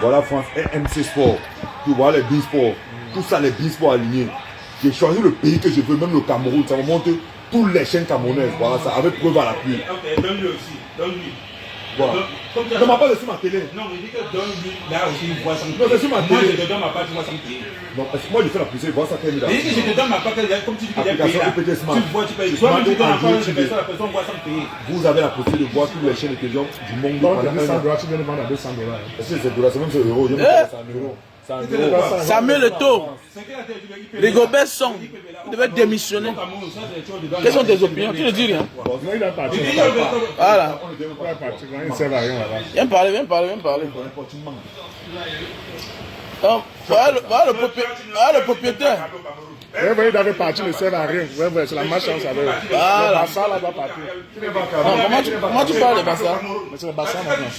Voilà France et MC Sport. Tu vois les Beansport. Tout ça, les Beansport alignés. J'ai choisi le pays que je veux, même le Cameroun. Ça me montre toutes les chaînes camerounaises. Voilà ça, avec preuve à l'appui. Ok, donne-lui aussi. Donne-lui. Voilà. Ne m'a pas laissé ma télé. Non, il dit que donne-lui. Là aussi, il voit sans payer. Non, c'est sur ma télé. Moi, je te donne ma part, tu vois sans payer. Non, parce que moi je fais la poussée, voilà ça fait une Il dit que je te donne ma part, comme tu dis que j'ai payé application là. IPT Smart. Tu vois, tu payes. Soit même tu donnes la part, Android la personne voit sans payer. Vous avez la possibilité de voir toutes les chaînes de télévision du monde. Donc, il y a 200 dollars, tu viens de vendre à 200 dollars. Est-ce que c'est dollars, c'est même c'est euro. Je me dis c'est en euros. C'est en euros. Ça met le taux. Les Gobert sont. Ils devaient démissionner. Quelles sont tes opinions? Tu ne dis rien. Bon, sinon, il a parti. Voilà. Il est parti. Il ne sert à rien là-bas. Viens parler, viens parler, viens parler. Donc, voilà le propriétaire. Vous voyez, il avait parti, il ne sert à rien. Vous voyez, c'est la malchance avec eux. Le Bassa là va partir. Comment tu parles de Bassa? Mais c'est le Bassa maintenant.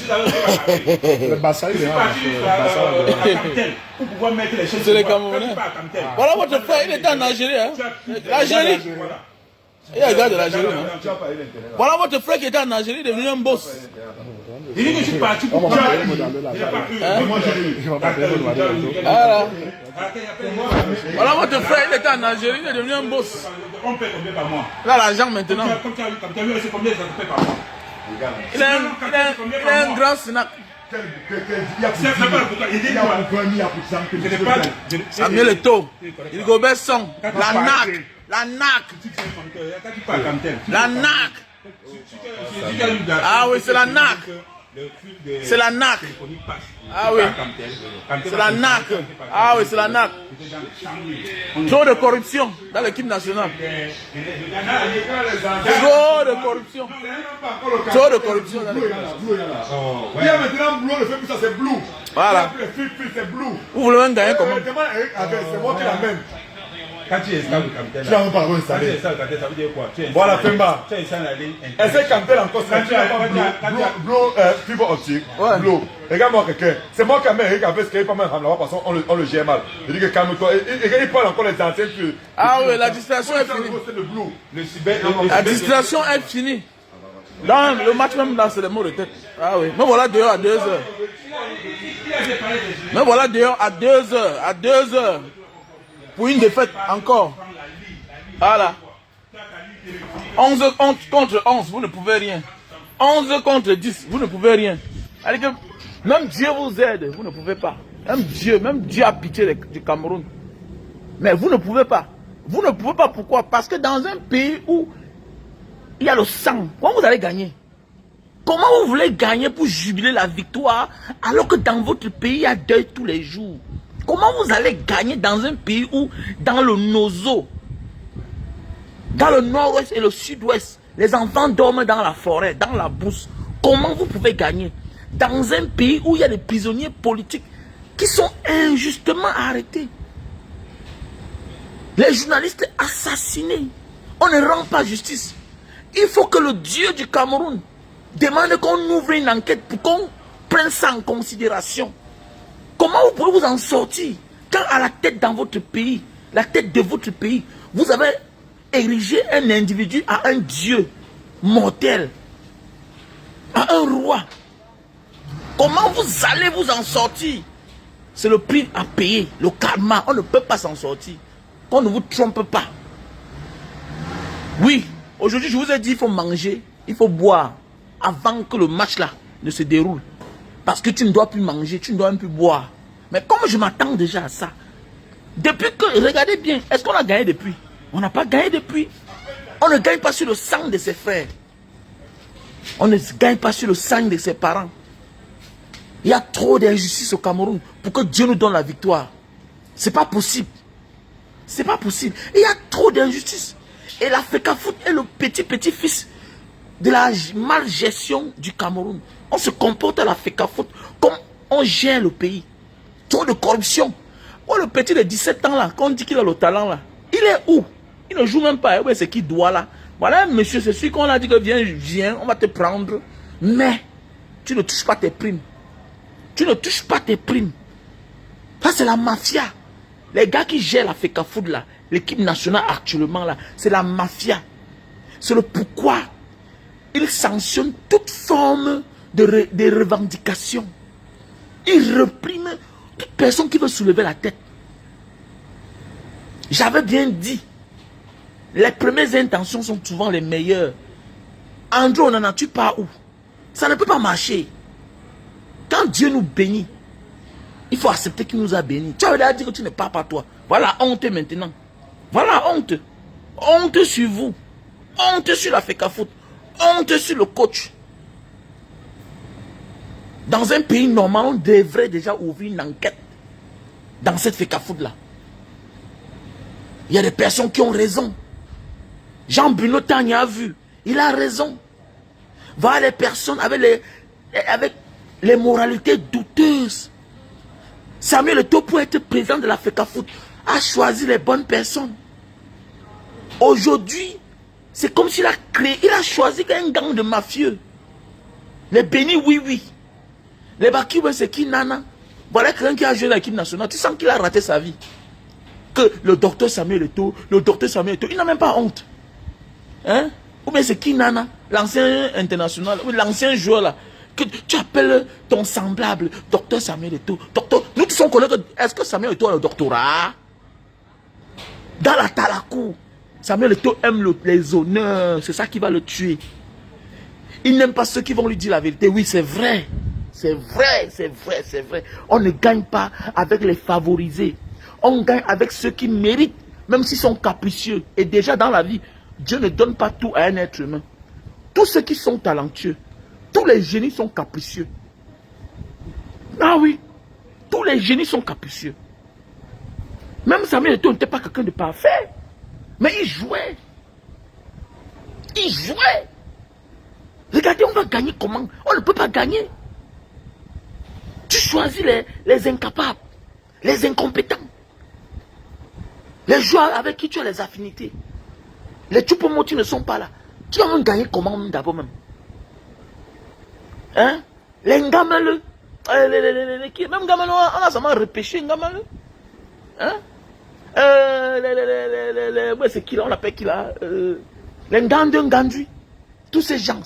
Le Bassa, il est là. C'est les Camerounais. Voilà votre frère, il était en Algérie. Hein? L'Algérie. Il a regardé l'Algérie. Hein? Voilà votre frère qui était en Algérie, il est devenu un boss. Il dit que je suis parti pour On va toi. pas payer le dollar là. Il va pas payer le dollar. Voilà. Voilà votre frère, il était en Algérie, il est devenu un boss. On paie combien par mois? Là, l'argent maintenant. Comme tu as vu, c'est combien ça te paie par mois? Il a un grand snack. Ça met le taux. Il gobert son. La NAC. La NAC. La NAC. Ah oui, c'est la NAC. C'est la NAC. Ah oui. C'est la NAC. Ah oui, c'est la NAC. Trop de corruption dans l'équipe nationale. Trop de corruption. Trop de corruption dans l'équipe nationale. Il y a maintenant Blue, le fait que ça c'est Blue. Voilà. C'est Blue. Vous voulez même gagner comment? C'est moi qui l'amène. Quand tu installes le Camtel, Tu n'as même pas quand tu installé. installes le Camtel, ça veut dire quoi? Voilà, Femba. Tu installes la ligne. Essaye Camtel encore. Blue, fibre optique. Blue. Regarde-moi quelqu'un. C'est moi qui amène avec ce qu'il n'y a pas mal là-bas parce qu'on le gère mal. Je dis que calme-toi. Il parle encore les anciens. Ah oui, la distraction est finie. Le cyber. La distraction est finie. Dans le match même là, c'est les mots de tête. Ah oui. Mais voilà dehors à 2 heures. Mais voilà dehors à 2 heures. À 2 heures. Pour une défaite encore. Voilà. 11 contre 11, vous ne pouvez rien. 11 contre 10, vous ne pouvez rien. C'est-à-dire que même Dieu vous aide, vous ne pouvez pas. Même Dieu a pitié du Cameroun. Mais vous ne pouvez pas. Vous ne pouvez pas, pourquoi? Parce que dans un pays où il y a le sang, comment vous allez gagner? Comment vous voulez gagner pour jubiler la victoire alors que dans votre pays, il y a deuil tous les jours? Comment vous allez gagner dans un pays où, dans le Nozo, dans le nord-ouest et le sud-ouest, les enfants dorment dans la forêt, dans la brousse? Comment vous pouvez gagner dans un pays où il y a des prisonniers politiques qui sont injustement arrêtés? Les journalistes assassinés. On ne rend pas justice. Il faut que le Dieu du Cameroun demande qu'on ouvre une enquête pour qu'on prenne ça en considération. Comment vous pouvez vous en sortir quand à la tête dans votre pays, la tête de votre pays, vous avez érigé un individu à un Dieu mortel, à un roi? Comment vous allez vous en sortir? C'est le prix à payer, le karma. On ne peut pas s'en sortir. On ne vous trompe pas. Oui, aujourd'hui je vous ai dit il faut manger, il faut boire avant que le match là ne se déroule. Parce que tu ne dois plus manger, tu ne dois même plus boire. Mais comme je m'attends déjà à ça, depuis que, regardez bien, est-ce qu'on a gagné depuis? On n'a pas gagné depuis. On ne gagne pas sur le sang de ses frères. On ne gagne pas sur le sang de ses parents. Il y a trop d'injustice au Cameroun pour que Dieu nous donne la victoire. C'est pas possible. C'est pas possible. Il y a trop d'injustice. Et la FECAFOOT est le petit-fils de la malgestion du Cameroun. On se comporte à la FECAFOOT comme on gère le pays. Trop de corruption. Oh, le petit de 17 ans là, quand on dit qu'il a le talent là, il est où? Il ne joue même pas. C'est qui doit là? Voilà, monsieur, c'est celui qu'on a dit que viens, on va te prendre. Mais tu ne touches pas tes primes. Tu ne touches pas tes primes. Ça, c'est la mafia. Les gars qui gèrent la FECAFOOT là, l'équipe nationale actuellement là, c'est la mafia. C'est le pourquoi ils sanctionnent toute forme de revendication. Il reprime toute personne qui veut soulever la tête. J'avais bien dit, les premières intentions sont souvent les meilleures. André, on n'en a-tu pas où? Ça ne peut pas marcher. Quand Dieu nous bénit, il faut accepter qu'il nous a bénis. Tu avais déjà dit que tu ne pars pas toi. Voilà honte maintenant. Voilà honte. Honte sur vous. Honte sur la FECAFOOT. Honte sur le coach. Dans un pays normal, on devrait déjà ouvrir une enquête dans cette FECAFOOT-là. Il y a des personnes qui ont raison. Jean-Bruno Tagny a vu. Il a raison. Voilà les personnes avec les moralités douteuses. Samuel Eto'o, pour être président de la FECAFOOT, a choisi les bonnes personnes. Aujourd'hui, c'est comme s'il a créé, il a choisi un gang de mafieux. Les bénis, oui, oui. Les Baki, c'est qui, Nana? Voilà quelqu'un qui a joué dans l'équipe nationale. Tu sens qu'il a raté sa vie. Que le docteur Samuel Eto'o, il n'a même pas honte. Hein? Ou bien c'est qui, Nana? L'ancien international, l'ancien joueur là. Que tu appelles ton semblable, docteur Samuel Eto'o. Docteur, nous tous on connaît que, est-ce que Samuel Eto'o a le doctorat? Dans la Talakou, Samuel Eto'o aime les honneurs, c'est ça qui va le tuer. Il n'aime pas ceux qui vont lui dire la vérité. Oui, c'est vrai. C'est vrai, c'est vrai, c'est vrai. On ne gagne pas avec les favorisés. On gagne avec ceux qui méritent, même s'ils sont capricieux. Et déjà dans la vie, Dieu ne donne pas tout à un être humain. Tous ceux qui sont talentueux, tous les génies sont capricieux. Ah oui, tous les génies sont capricieux. Même Samuel Eto'o n'était pas quelqu'un de parfait. Mais il jouait. Il jouait. Regardez, on va gagner comment? On ne peut pas gagner. Tu choisis les incapables, les incompétents. Les joueurs avec qui tu as les affinités. Les Choupo-Moting ne sont pas là. Tu vas même gagner comment d'abord même? Hein? Les Ngamele. Même Ngamele, on a seulement repêché Ngamele. Hein? C'est qui là? On appelle qui là? Les Ngandui. Tous ces gens.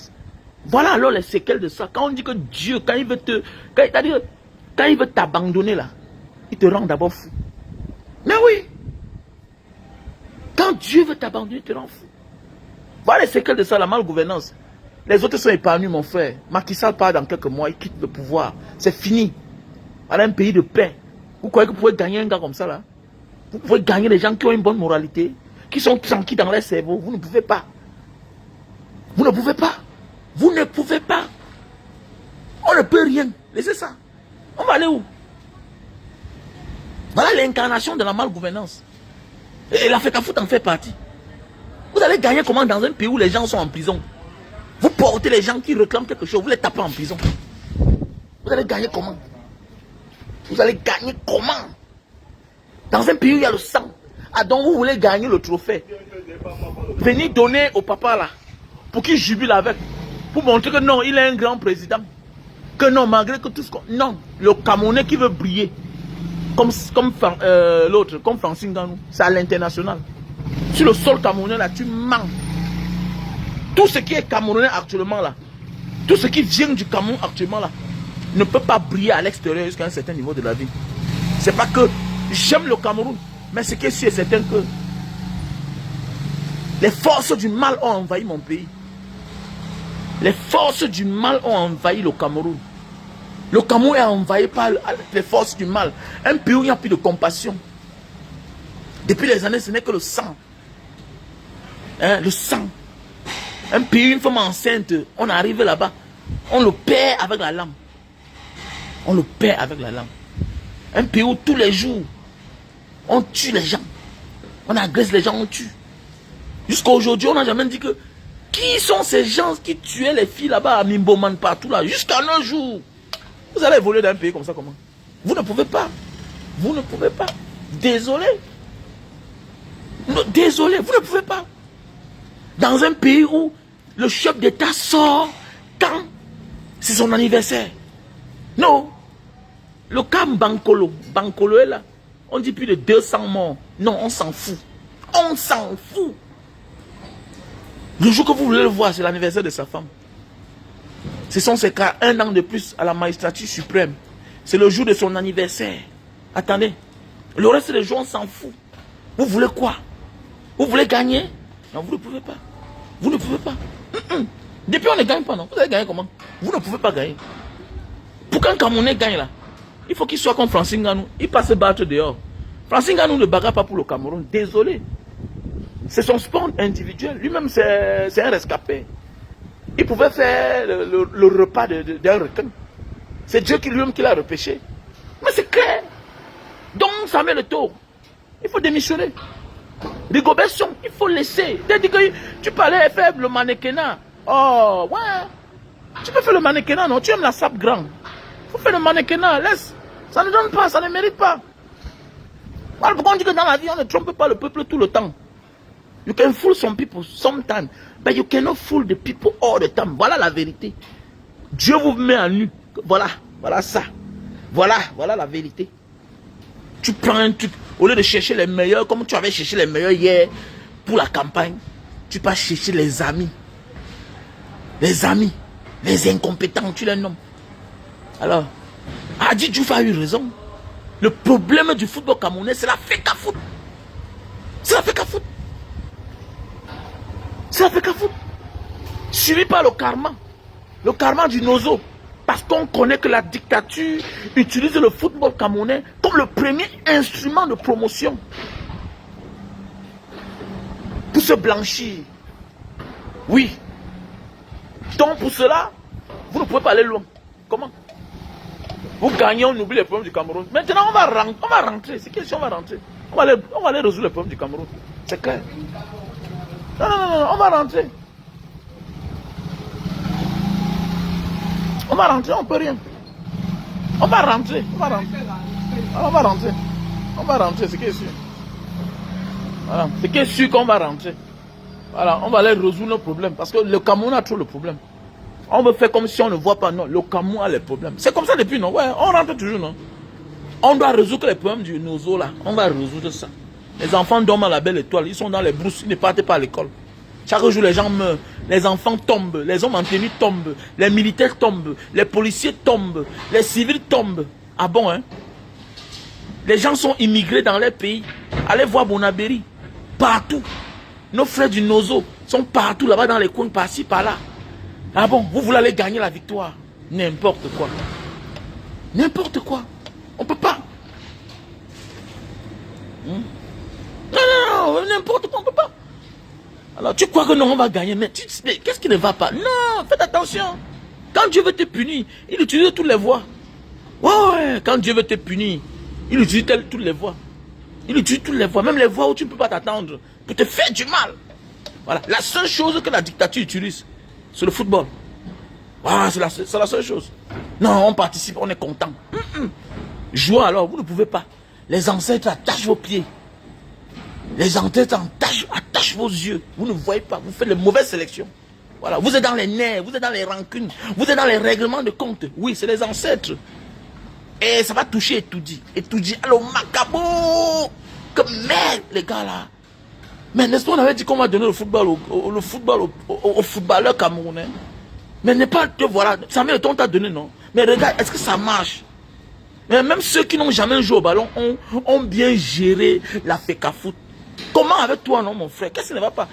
Voilà alors les séquelles de ça. Quand on dit que Dieu, quand il veut t'abandonner là, il te rend d'abord fou. Mais oui. Quand Dieu veut t'abandonner, il te rend fou. Voilà les séquelles de ça, la malgouvernance. Les autres sont épargnés, mon frère. Macky Sall part dans quelques mois, il quitte le pouvoir. C'est fini. Voilà un pays de paix. Vous croyez que vous pouvez gagner un gars comme ça là? Vous pouvez gagner des gens qui ont une bonne moralité, qui sont tranquilles dans leur cerveau. Vous ne pouvez pas. Vous ne pouvez pas. Vous ne pouvez pas. On ne peut rien. Laissez ça. On va aller où? Voilà l'incarnation de la malgouvernance. Et la FECAFOOT en fait partie. Vous allez gagner comment dans un pays où les gens sont en prison? Vous portez les gens qui réclament quelque chose, vous les tapez en prison. Vous allez gagner comment? Vous allez gagner comment? Dans un pays où il y a le sang. Ah donc vous voulez gagner le trophée. Venez donner au papa là. Pour qu'il jubile avec. Pour montrer que non, il est un grand président. Que non, malgré que tout ce qu'on... Non, le Camerounais qui veut briller. Comme l'autre, comme Francine Ganou. C'est à l'international. Sur le sol camerounais là, tu mens. Tout ce qui est camerounais actuellement là, tout ce qui vient du Cameroun actuellement là, ne peut pas briller à l'extérieur jusqu'à un certain niveau de la vie. C'est pas que j'aime le Cameroun, mais ce qui est sûr et certain que les forces du mal ont envahi mon pays. Les forces du mal ont envahi le Cameroun. Le Cameroun est envahi par les forces du mal. Un pays où il n'y a plus de compassion. Depuis les années, ce n'est que le sang. Hein, le sang. Un pays, une femme enceinte, on arrive là-bas, on le perd avec la lame. On le perd avec la lame. Un pays où tous les jours, on tue les gens. On agresse les gens, on tue. Jusqu'à aujourd'hui, on n'a jamais dit que qui sont ces gens qui tuaient les filles là-bas à Mimboman partout là, jusqu'à nos jours. Vous allez évoluer dans un pays comme ça comment? Vous ne pouvez pas. Vous ne pouvez pas. Désolé. Désolé, vous ne pouvez pas. Dans un pays où le chef d'État sort quand c'est son anniversaire. Non. Le cas Bankolo est là. On dit plus de 200 morts. Non, on s'en fout. On s'en fout. Le jour que vous voulez le voir, c'est l'anniversaire de sa femme. Ce sont ces cas, 1 an de plus à la magistrature suprême. C'est le jour de son anniversaire. Attendez. Le reste des jours, on s'en fout. Vous voulez quoi? Vous voulez gagner? Non, vous ne pouvez pas. Vous ne pouvez pas. Depuis, on ne gagne pas, non? Vous allez gagner comment? Vous ne pouvez pas gagner. Pour qu'un Camerounais gagne là, il faut qu'il soit comme Francine Nganou. Il passe se battre dehors. Francine Nganou ne bagarre pas pour le Cameroun. Désolé. C'est son sport individuel. Lui-même, c'est un rescapé. Il pouvait faire le repas d'un requin. C'est Dieu lui-même qui l'a repêché. Mais c'est clair. Donc, Samuel Eto'o, il faut démissionner. Rigobert Song, il faut laisser. Tu parlais faire le mannequinat. Oh, ouais. Tu peux faire le mannequinat, non? Tu aimes la sape grande. Il faut faire le mannequinat, laisse. Ça ne donne pas, ça ne mérite pas. Voilà pourquoi on dit que dans la vie, on ne trompe pas le peuple tout le temps. You can fool some people sometimes, but you cannot fool the people all the time. Voilà la vérité. Dieu vous met à nu. Voilà, voilà ça. Voilà la vérité. Tu prends un truc, au lieu de chercher les meilleurs, comme tu avais cherché les meilleurs hier pour la campagne, tu vas chercher les amis. Les amis, les incompétents, tu les nommes. Alors, Adi Diouf a eu raison. Le problème du football camerounais, c'est la FECA foot. C'est la FECA foot. C'est la FECA foot. Suivi par le karma du Nozo. Parce qu'on connaît que la dictature utilise le football camerounais comme le premier instrument de promotion. Pour se blanchir. Oui. Donc pour cela, vous ne pouvez pas aller loin. Comment? Vous gagnez, on oublie les problèmes du Cameroun. Maintenant, on va rentrer. C'est quelle chose on va rentrer? On va aller résoudre les problèmes du Cameroun. C'est clair. Non, on va rentrer. On va rentrer, on peut rien. On va rentrer. C'est qui est sûr. Voilà, c'est qui est sûr qu'on va rentrer. Voilà, on va aller résoudre nos problèmes. Parce que le Cameroun a trop de problèmes. On veut faire comme si on ne voit pas. Non, le Cameroun a les problèmes. C'est comme ça depuis, non? Ouais, on rentre toujours, non? On doit résoudre les problèmes du Nozo, là. On va résoudre ça. Les enfants dorment à la belle étoile. Ils sont dans les brousses. Ils ne partent pas à l'école. Chaque jour, les gens meurent. Les enfants tombent. Les hommes en tenue tombent. Les militaires tombent. Les policiers tombent. Les civils tombent. Ah bon, hein? Les gens sont immigrés dans leur pays. Allez voir Bonabéry. Partout. Nos frères du Nozo sont partout là-bas dans les coins, par-ci, par-là. Ah bon, vous voulez aller gagner la victoire? N'importe quoi. N'importe quoi. On ne peut pas. Non, n'importe quoi, on ne peut pas. Alors tu crois que non, on va gagner, mais qu'est-ce qui ne va pas? Non, faites attention. Quand Dieu veut te punir, il utilise toutes les voies. Ouais, quand Dieu veut te punir, il utilise toutes les voies. Il utilise toutes les voies, même les voies où tu ne peux pas t'attendre, pour te faire du mal. Voilà, la seule chose que la dictature utilise, c'est le football. Voilà, c'est la seule chose. Non, on participe, on est content. Jouez alors, vous ne pouvez pas. Les ancêtres attachent vos pieds. Les ancêtres attachent vos yeux. Vous ne voyez pas, vous faites les mauvaises sélections. Voilà, vous êtes dans les nerfs, vous êtes dans les rancunes, vous êtes dans les règlements de compte. Oui, c'est les ancêtres. Et ça va toucher Etoudi. Etoudi, alors Macabo. Que merde, les gars là. Mais n'est-ce pas, on avait dit qu'on va donner le football aux footballeurs camerounais. Mais n'est pas que voilà, Samuel Eto'o t'a donné, non? Mais regarde, est-ce que ça marche? Mais même ceux qui n'ont jamais joué au ballon ont bien géré la FECA foot. Comment avec toi, non, mon frère? Qu'est-ce qui ne va pas?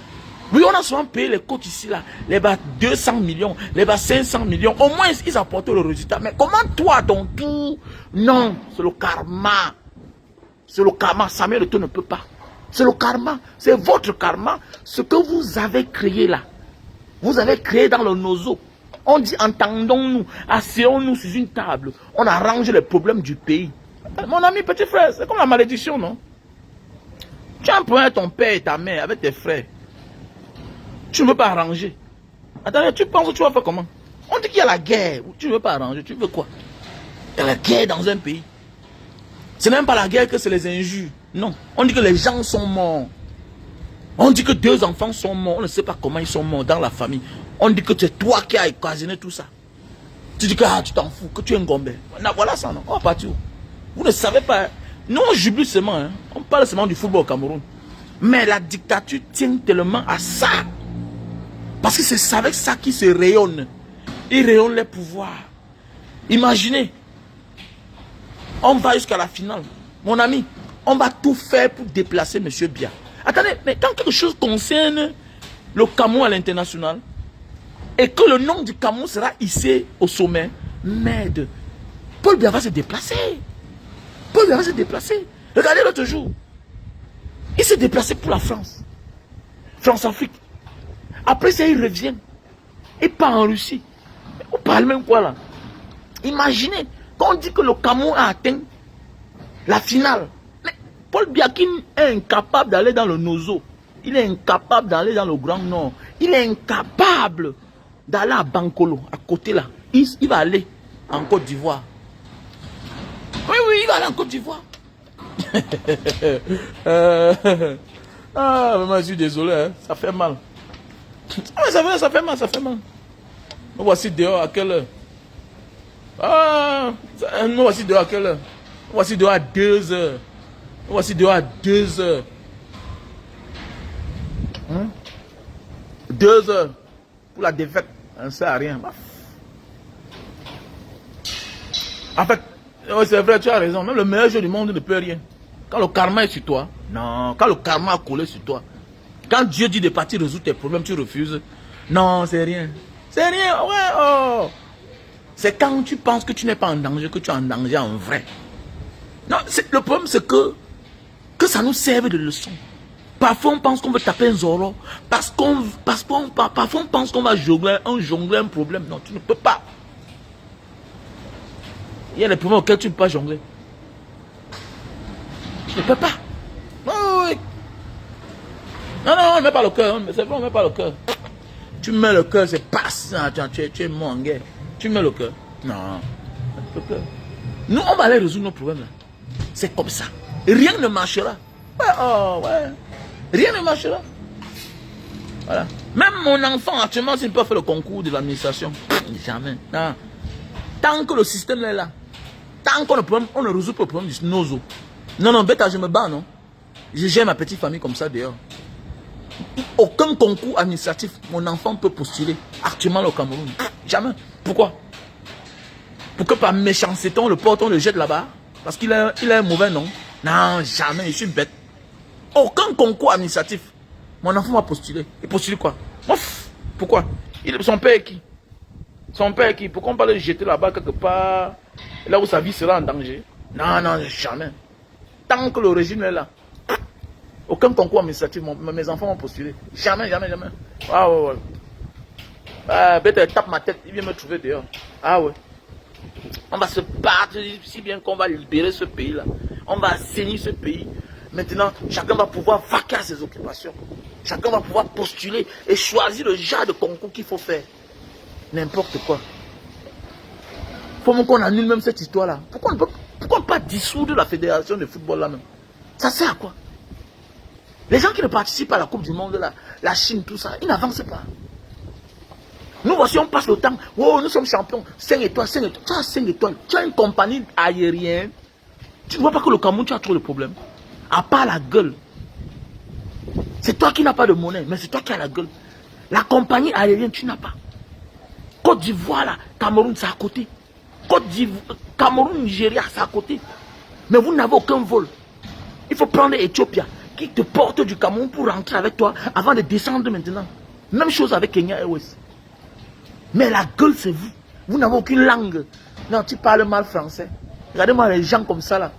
Oui, on a souvent payé les coachs ici, là. Les bas 200 millions, les bas 500 millions. Au moins, ils apportent le résultat. Mais comment toi, ton tout? Non, c'est le karma. C'est le karma. Samuel Eto'o ne peut pas. C'est le karma. C'est votre karma. Ce que vous avez créé là. Vous avez créé dans le Nozo. On dit, entendons-nous, asseyons-nous sur une table. On arrange les problèmes du pays. Mon ami, petit frère, c'est comme la malédiction, non? Tu as un problème avec ton père et ta mère, avec tes frères. Tu ne veux pas arranger. Attends, tu penses que tu vas faire comment? On dit qu'il y a la guerre. Tu ne veux pas arranger. Tu veux quoi? Il y a la guerre dans un pays. C'est même pas la guerre que c'est les injures. Non. On dit que les gens sont morts. On dit que 2 enfants sont morts. On ne sait pas comment ils sont morts dans la famille. On dit que c'est toi qui as occasionné tout ça. Tu dis que tu t'en fous, que tu es un gombé. Voilà ça, non? On va partir où? Vous ne savez pas. Nous, on jubile seulement. Hein? On parle seulement du football au Cameroun. Mais la dictature tient tellement à ça. Parce que c'est avec ça qu'ils se rayonnent. Ils rayonnent les pouvoirs. Imaginez. On va jusqu'à la finale. Mon ami, on va tout faire pour déplacer M. Biya. Attendez, mais quand quelque chose concerne le Cameroun à l'international, et que le nom du Cameroun sera hissé au sommet, merde, Paul Biya va se déplacer. Paul Biya va se déplacer. Regardez l'autre jour. Il s'est déplacé pour la France. France-Afrique. Après ça, il revient. Il part en Russie. On parle même quoi là? Imaginez, quand on dit que le Cameroun a atteint la finale, mais Paul Biya est incapable d'aller dans le Nozo. Il est incapable d'aller dans le Grand Nord. Il est incapable d'aller à Bankolo, à côté là. Il va aller en Côte d'Ivoire. Oui, il va aller en Côte d'Ivoire. Ah, vraiment, je suis désolé, hein. Ça fait mal. Ah, ça fait mal. Nous voici dehors à quelle heure? Ah, nous voici dehors à quelle heure? Nous voici dehors à 2 heures. Nous voici dehors à 2 heures. 2 heures pour la défaite. Ça ne sert à rien. En fait, c'est vrai, tu as raison. Même le meilleur jeu du monde ne peut rien. Quand le karma est sur toi, non. Quand le karma a collé sur toi, quand Dieu dit de partir résoudre tes problèmes, tu refuses. Non, c'est rien. C'est rien, ouais, oh. C'est quand tu penses que tu n'es pas en danger, que tu es en danger en vrai. Non, le problème c'est que ça nous serve de leçon. Parfois on pense qu'on veut taper un Zoro. Parfois on pense qu'on va jongler un problème. Non, tu ne peux pas. Il y a des problèmes auxquels tu ne peux pas jongler. Tu ne peux pas. Non, oui. Non, on ne met pas le cœur. C'est vrai, on ne met pas le cœur. Tu mets le cœur, c'est pas ça. Tu es mort en guerre. Tu mets le cœur. Non. Nous, on va aller résoudre nos problèmes. C'est comme ça. Rien ne marchera. Ouais, oh, ouais. Rien ne marchera. Voilà. Même mon enfant, actuellement, s'il peut faire le concours de l'administration, jamais. Non. Tant que le système est là, tant qu'on ne résout pas le problème du nozo. Non, bêta, je me bats, non. J'ai ma petite famille comme ça, d'ailleurs. Aucun concours administratif, mon enfant peut postuler actuellement au Cameroun. Jamais. Pourquoi? Pour que par méchanceté, on le porte, on le jette là-bas. Parce qu'il a un mauvais nom. Non, jamais, je suis bête. Aucun concours administratif. Mon enfant va postuler. Il postule quoi? Ouf. Pourquoi? Son père est qui? Son père est qui? Pourquoi on va le jeter là-bas quelque part, là où sa vie sera en danger? Non, jamais. Tant que le régime est là. Aucun concours administratif, mes enfants vont postuler. Jamais. Ah ouais. Ah, bête, tape ma tête, il vient me trouver dehors. Ah ouais. On va se battre si bien qu'on va libérer ce pays-là. On va assainir ce pays. Maintenant, chacun va pouvoir vaquer à ses occupations. Chacun va pouvoir postuler et choisir le genre de concours qu'il faut faire. N'importe quoi. Il faut même qu'on annule même cette histoire-là. Pourquoi on ne peut pas dissoudre la fédération de football là même? Ça sert à quoi? Les gens qui ne participent pas à la Coupe du Monde, là, la Chine, tout ça, ils n'avancent pas. Nous voici, on passe le temps. Oh, nous sommes champions. 5 étoiles. Tu as 5 étoiles. Tu as une compagnie aérienne. Tu ne vois pas que le Cameroun, tu as trop de problèmes. À part la gueule. C'est toi qui n'as pas de monnaie, mais c'est toi qui as la gueule. La compagnie aérienne, tu n'as pas. Côte d'Ivoire, là, Cameroun, c'est à côté. Côte d'Ivoire, Cameroun, Nigeria, c'est à côté. Mais vous n'avez aucun vol. Il faut prendre Éthiopia, qui te porte du Cameroun pour rentrer avec toi avant de descendre maintenant. Même chose avec Kenya Airways. Mais la gueule, c'est vous. Vous n'avez aucune langue. Non, tu parles mal français. Regardez-moi les gens comme ça là.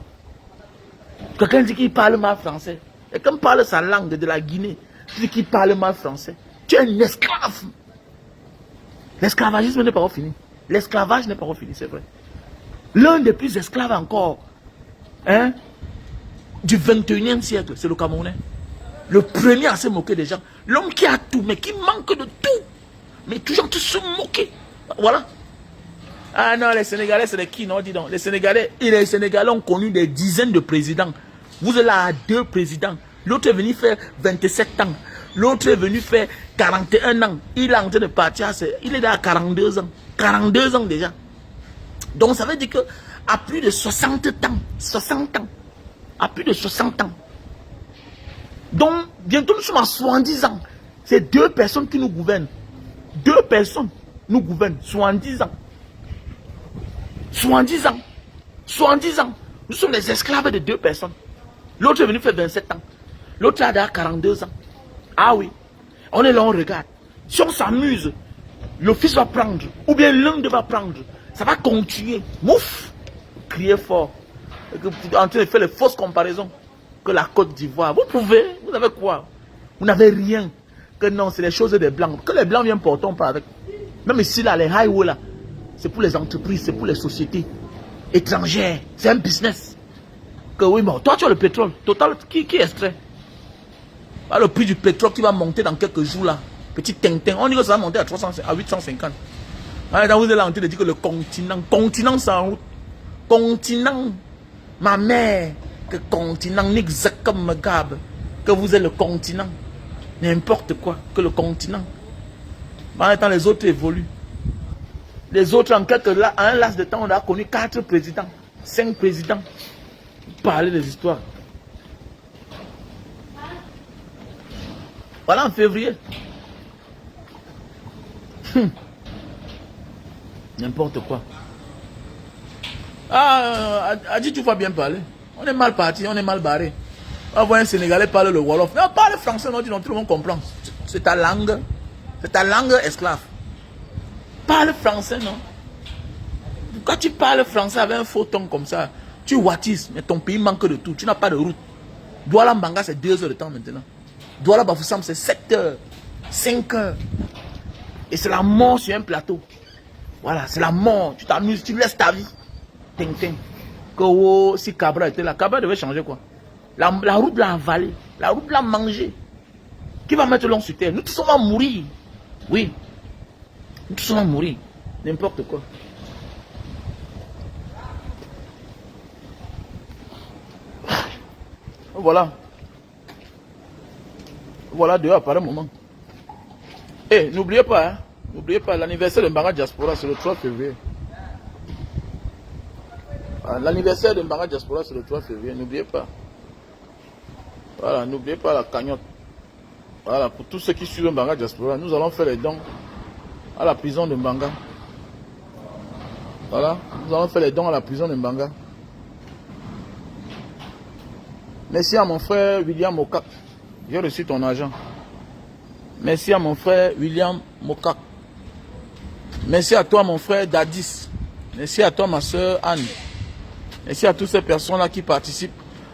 Quelqu'un dit qu'il parle mal français. Quelqu'un parle sa langue de la Guinée. Tu dis qu'il parle mal français. Tu es un esclave. L'esclavagisme n'est pas fini. L'esclavage n'est pas fini, c'est vrai. L'un des plus esclaves encore, hein, du 21e siècle, c'est le Camerounais. Le premier à se moquer des gens. L'homme qui a tout, mais qui manque de tout. Mais toujours tous se moquer. Voilà. Ah non, les Sénégalais, c'est qui, non, dis donc. Les Sénégalais ont connu des dizaines de présidents. Vous êtes là à 2 présidents. L'autre est venu faire 27 ans. L'autre est venu faire 41 ans. Il est en train de partir, il est là à 42 ans. 42 ans déjà. Donc ça veut dire que à plus de 60 ans. À plus de 60 ans. Donc bientôt nous sommes à 70 ans. C'est 2 personnes qui nous gouvernent. 2 personnes nous gouvernent. 70 ans. 70 ans. 70 ans. Nous sommes les esclaves de deux personnes. L'autre est venu faire 27 ans. L'autre a déjà 42 ans. Ah oui. On est là, on regarde. Si on s'amuse, le fils va prendre. Ou bien l'un de va prendre. Ça va continuer. Mouf. Crier fort. En train de faire les fausses comparaisons. Que la Côte d'Ivoire. Vous pouvez. Vous avez quoi? Vous n'avez rien. Que non, c'est les choses des Blancs. Que les Blancs viennent portons pas avec. Même ici, là, les highways, là. C'est pour les entreprises, c'est pour les sociétés étrangères. C'est un business. Que oui, bon, toi, tu as le pétrole. Total, qui extrait? Ah, le prix du pétrole qui va monter dans quelques jours, là. Petit tintin. On dit que ça va monter à 850. Ah, vous êtes là en train de dire que le continent sans route. Continent. Ma mère. Que continent, n'exact comme me gabe. Que vous êtes le continent. N'importe quoi. Que le continent. En temps, les autres évoluent. Les autres, en un laps de temps, on a connu 4 présidents, 5 présidents. Parler des histoires. Voilà en février. N'importe quoi. Ah, a dit tu vas bien parler. On est mal parti, on est mal barré. On va voir un Sénégalais parler le Wolof. Non, parle français, non, tout le monde comprend. C'est ta langue. C'est ta langue esclave. Parle français, non? Quand tu parles français avec un faux ton comme ça, tu wattises, mais ton pays manque de tout. Tu n'as pas de route. Douala Mbanga, c'est 2 heures de temps maintenant. Douala Bafoussam, c'est 7 heures, 5 heures. Et c'est la mort sur un plateau. Voilà, c'est la mort. Tu t'amuses, tu laisses ta vie. Tintin. Que si Cabra était là, Cabra devait changer quoi? La route l'a avalé. La route l'a mangé. Qui va mettre l'homme sur terre? Nous tous on va mourir. Oui. Nous tous on va mourir. N'importe quoi. Voilà. Voilà dehors par un moment. Eh, n'oubliez pas, hein. N'oubliez pas, l'anniversaire de Mbanga Diaspora, c'est le 3 février. L'anniversaire de Mbanga Diaspora, c'est le 3 février, n'oubliez pas. Voilà, n'oubliez pas la cagnotte. Voilà, pour tous ceux qui suivent Mbanga Diaspora, nous allons faire les dons à la prison de Mbanga. Voilà, nous allons faire les dons à la prison de Mbanga. Merci à mon frère William Mokak. J'ai reçu ton argent. Merci à mon frère William Mokak. Merci à toi mon frère Dadis. Merci à toi ma soeur Anne. Merci à toutes ces personnes-là qui participent.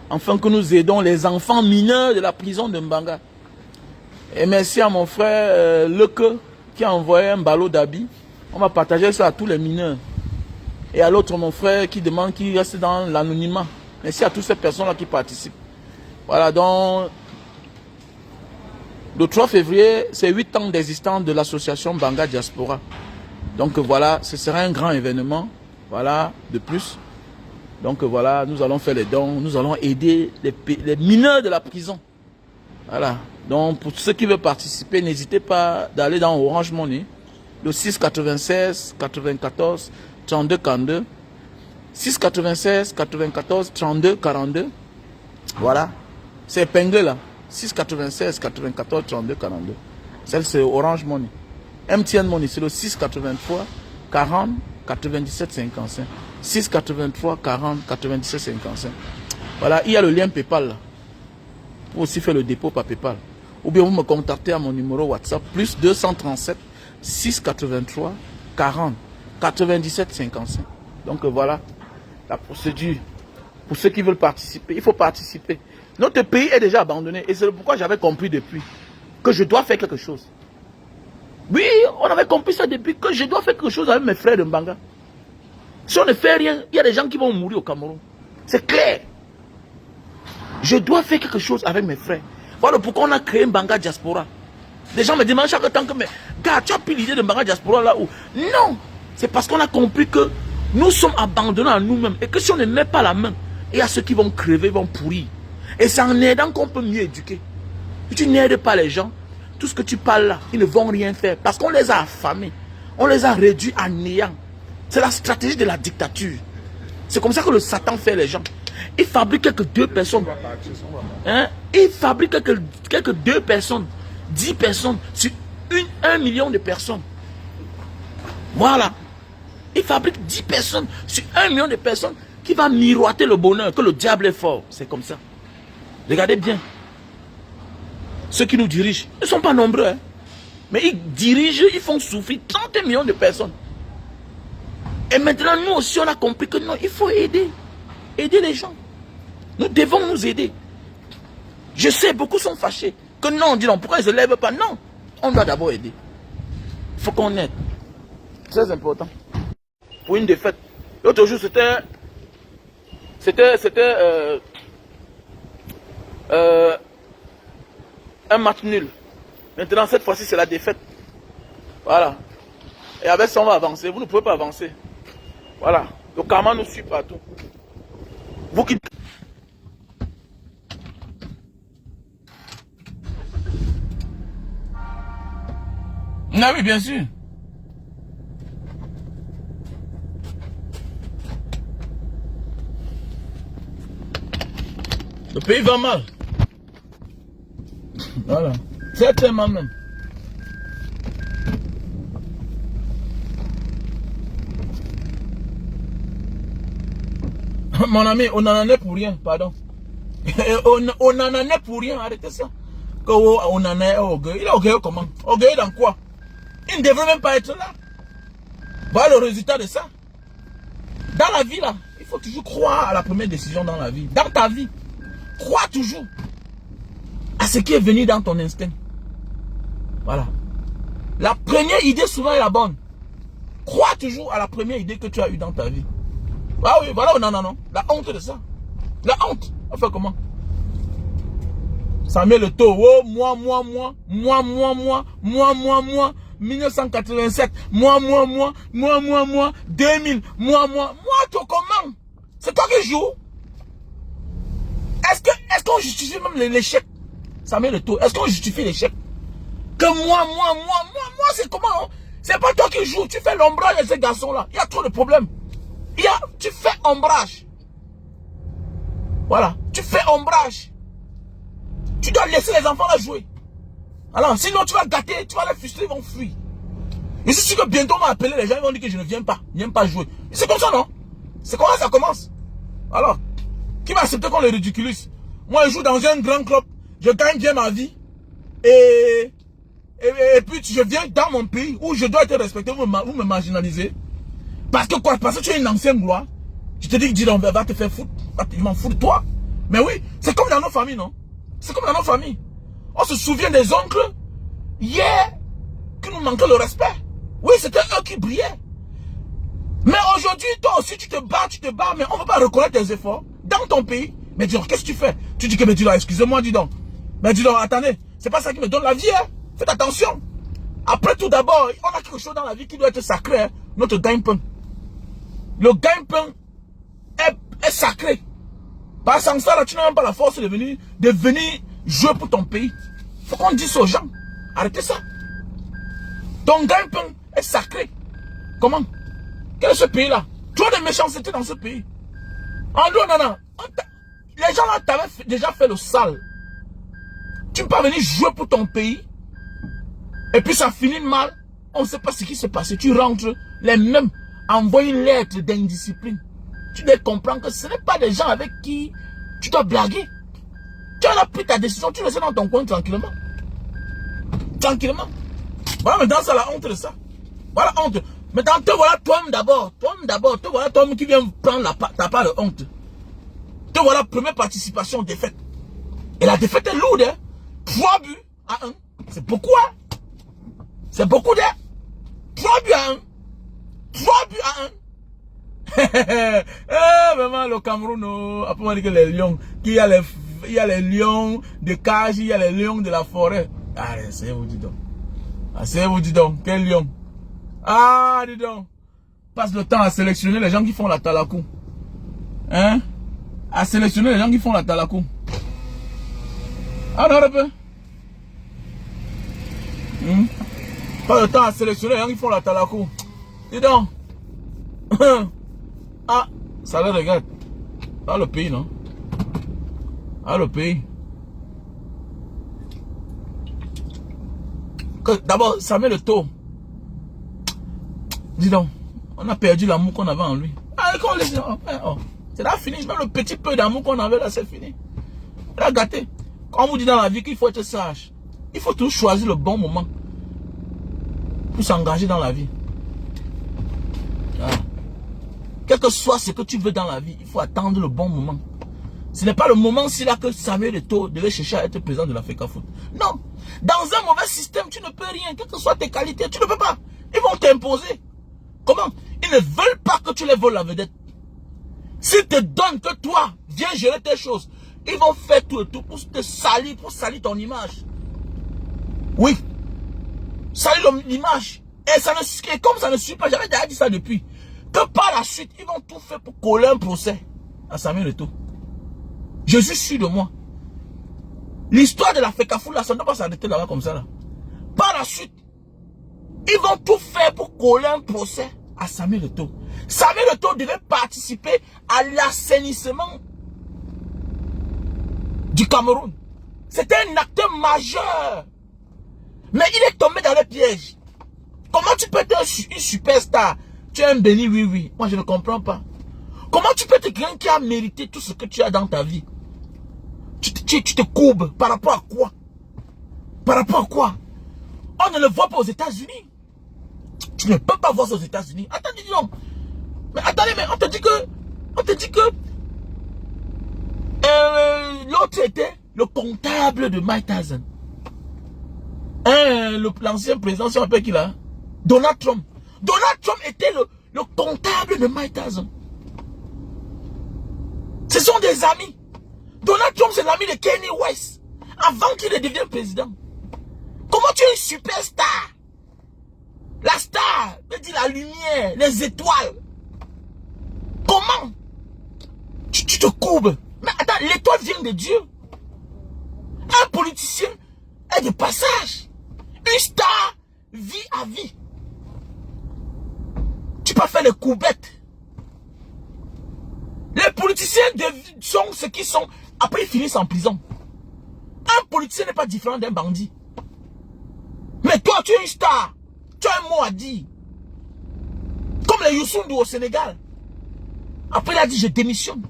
Afin que nous aidons les enfants mineurs de la prison de Mbanga. Et merci à mon frère Leke qui a envoyé un ballot d'habits. On va partager ça à tous les mineurs. Et à l'autre mon frère qui demande qu'il reste dans l'anonymat. Merci à toutes ces personnes-là qui participent. Voilà, donc le 3 février, c'est 8 ans d'existence de l'association Mbanga Diaspora. Donc voilà, ce sera un grand événement. Voilà, de plus. Donc voilà, nous allons faire les dons, nous allons aider les mineurs de la prison. Voilà, donc pour ceux qui veulent participer, n'hésitez pas d'aller dans Orange Money, le 696 94 32 42. 696 94 32 42. Voilà. C'est épinglé là. 696 94 32 42. Celle c'est Orange Money. MTN Money c'est le 683 40 97 55. 683 40 97 55. Voilà, il y a le lien PayPal là. Pour aussi faire le dépôt par PayPal. Ou bien vous me contactez à mon numéro WhatsApp plus 237 683 40 97 55. Donc voilà la procédure. Pour ceux qui veulent participer, il faut participer. Notre pays est déjà abandonné. Et c'est pourquoi j'avais compris depuis que je dois faire quelque chose. Oui, on avait compris ça depuis que je dois faire quelque chose avec mes frères de Mbanga. Si on ne fait rien, il y a des gens qui vont mourir au Cameroun. C'est clair. Je dois faire quelque chose avec mes frères. Voilà pourquoi on a créé Mbanga Diaspora. Les gens me demandent chaque temps que, mais gars, tu as pris l'idée de Mbanga Diaspora là où? Non, c'est parce qu'on a compris que nous sommes abandonnés à nous-mêmes. Et que si on ne met pas la main, il y a ceux qui vont crever, vont pourrir. Et c'est en aidant qu'on peut mieux éduquer. Si tu n'aides pas les gens, tout ce que tu parles là, ils ne vont rien faire. Parce qu'on les a affamés. On les a réduits à néant. C'est la stratégie de la dictature. C'est comme ça que le Satan fait les gens. Il fabrique quelques 2 personnes. Hein? Il fabrique quelques 2 personnes, 10 personnes sur 1 million de personnes. Voilà. Il fabrique 10 personnes sur 1 million de personnes qui va miroiter le bonheur, que le diable est fort. C'est comme ça. Regardez bien. Ceux qui nous dirigent, ils ne sont pas nombreux. Hein. Mais ils dirigent, ils font souffrir 30 millions de personnes. Et maintenant, nous aussi, on a compris que non, il faut aider. Aider les gens. Nous devons nous aider. Je sais, beaucoup sont fâchés. Que non, on dit non, pourquoi ils ne se lèvent pas? Non, on doit d'abord aider. Il faut qu'on aide. Très important. Pour une défaite. L'autre jour, c'était un match nul. Maintenant, cette fois-ci, c'est la défaite. Voilà. Et avec ça, on va avancer. Vous ne pouvez pas avancer. Voilà. Le karma nous suit partout. Vous qui... Ah oui, bien sûr. Le pays va mal. Voilà. Très très mal même. Mon ami, on n'en est pour rien, pardon. On n'en est pour rien, arrêtez ça. On en est orgueilleux. Il est orgueilleux comment? Orgueilleux dans quoi? Il ne devrait même pas être là. Voilà le résultat de ça. Dans la vie là, il faut toujours croire à la première décision dans la vie. Dans ta vie, crois toujours à ce qui est venu dans ton instinct. Voilà. La première idée souvent est la bonne. Crois toujours à la première idée que tu as eue dans ta vie. Ah oui, voilà, non. La honte de ça. La honte. On fait comment? Ça met le taux. Oh, moi. 1987. Moi. 2000. Moi, toi, comment? C'est toi qui joues? Est-ce qu'on justifie même l'échec? Ça met le taux. Est-ce qu'on justifie l'échec? Que moi, c'est comment? Hein? C'est pas toi qui joues. Tu fais l'ombrage de ces garçons-là. Il y a trop de problèmes. Tu fais ombrage. Voilà. Tu fais ombrage. Tu dois laisser les enfants là jouer. Alors, sinon tu vas gâter, tu vas les frustrer, ils vont fuir. Et c'est sûr que bientôt on va appeler les gens, ils vont dire que je ne viens pas jouer. C'est comme ça, non? C'est comment ça commence? Alors, qui va accepter qu'on les ridiculise? Moi, je joue dans un grand club, je gagne bien ma vie. Et puis, je viens dans mon pays où je dois être respecté, vous me marginalisez. Parce que quoi? Parce que tu es une ancienne gloire. Je te dis, dis donc, va te faire foutre. Je m'en fous de toi. Mais oui, c'est comme dans nos familles, non? C'est comme dans nos familles. On se souvient des oncles, hier, qui nous manquaient le respect. Oui, c'était eux qui brillaient. Mais aujourd'hui, toi aussi, tu te bats, mais on ne veut pas reconnaître tes efforts dans ton pays. Mais dis donc, qu'est-ce que tu fais? Tu dis que, mais dis donc, excusez-moi, dis donc. Mais dis donc, attendez, c'est pas ça qui me donne la vie, hein. Faites attention. Après tout d'abord, on a quelque chose dans la vie qui doit être sacré, hein. Notre gagne-pain. Le gagne-pain est sacré. Parce que sans ça, là, tu n'as même pas la force de venir jouer pour ton pays. Faut qu'on dise aux gens, arrêtez ça. Ton gagne-pain est sacré. Comment? Quel est ce pays-là? Trop de méchanceté dans ce pays. Non. Les gens là t'avaient déjà fait le sale. Tu ne peux pas venir jouer pour ton pays. Et puis ça finit mal. On ne sait pas ce qui s'est passé. Tu rentres, les mêmes envoient une lettre d'indiscipline. Tu dois comprendre que ce n'est pas des gens avec qui tu dois blaguer. Tu as pris ta décision, tu restes dans ton coin tranquillement. Tranquillement. Voilà maintenant c'est la honte de ça. Voilà la honte. Maintenant te voilà toi-même d'abord. Te voilà toi-même qui vient prendre ta part de honte. Te voilà première participation défaite. Et la défaite est lourde, hein. 3 buts à 1. C'est beaucoup, hein. C'est beaucoup, hein. 3 buts à 1. 3 buts à 1. Vraiment le Cameroun, après on dit que les lions, il y a les lions de cage, il y a les lions de la forêt. Ah, c'est vous dis donc. Quel lion? Ah, dis donc. Passe le temps à sélectionner les gens qui font la talakou. Hein? À sélectionner les gens qui font la talakou. Ah non, repère. Pas le temps à sélectionner les gens qui font la talakou. Dis donc. Ah, ça le regarde. Ah, le pays, non? Ah, le pays. D'abord, ça met le taux. Dis donc, on a perdu l'amour qu'on avait en lui. Ah, quand on les dit, C'est là fini. Même le petit peu d'amour qu'on avait là, c'est fini. Elle a gâté. Quand on vous dit dans la vie qu'il faut être sage, il faut toujours choisir le bon moment pour s'engager dans la vie. Ah. Quel que soit ce que tu veux dans la vie, il faut attendre le bon moment. Ce n'est pas le moment-ci là que Samuel Eto'o devait chercher à être président de la FECAFOOT. Non. Dans un mauvais système, tu ne peux rien. Quelles que soient tes qualités, tu ne peux pas. Ils vont t'imposer. Comment? Ils ne veulent pas que tu les voles la vedette. S'ils te donnent que toi, viens gérer tes choses, ils vont faire tout et tout pour te salir, pour salir ton image. Oui. Salir l'image. Et comme ça ne suit pas, j'avais déjà dit ça depuis, que par la suite, ils vont tout faire pour coller un procès à Samuel Eto'o. Je suis sûr de moi. L'histoire de la FECAFOOT, là, ça ne doit pas s'arrêter là-bas comme ça. Là. Par la suite, ils vont tout faire pour coller un procès à Samuel Eto'o. Samuel Eto'o devait participer à l'assainissement du Cameroun. C'était un acteur majeur. Mais il est tombé dans le piège. Comment tu peux être une superstar? Tu es un béni, oui, oui. Moi, je ne comprends pas. Comment tu peux être quelqu'un qui a mérité tout ce que tu as dans ta vie? Tu te courbes par rapport à quoi? Par rapport à quoi? On ne le voit pas aux États-Unis. Tu ne peux pas voir ça aux États-Unis. Attendez, dis donc. Mais attendez, mais on te dit que l'autre était le comptable de Mike Tyson. L'ancien président, si on appelle qui là? Donald Trump. Donald Trump était le comptable de Mike Tyson. Ce sont des amis. Donald Trump, c'est l'ami de Kanye West. Avant qu'il ne devienne président. Comment tu es une superstar? La star, veut dire la lumière, les étoiles. Comment? Tu te courbes. Mais attends, l'étoile vient de Dieu. Un politicien est de passage. Une star vit à vie. Tu peux faire les courbettes. Les politiciens sont ce qu'ils sont. Après, ils finissent en prison. Un politicien n'est pas différent d'un bandit. Mais toi, tu es une star. Tu as un mot à dire. Comme les Youssou N'Dour au Sénégal. Après, il a dit, je démissionne.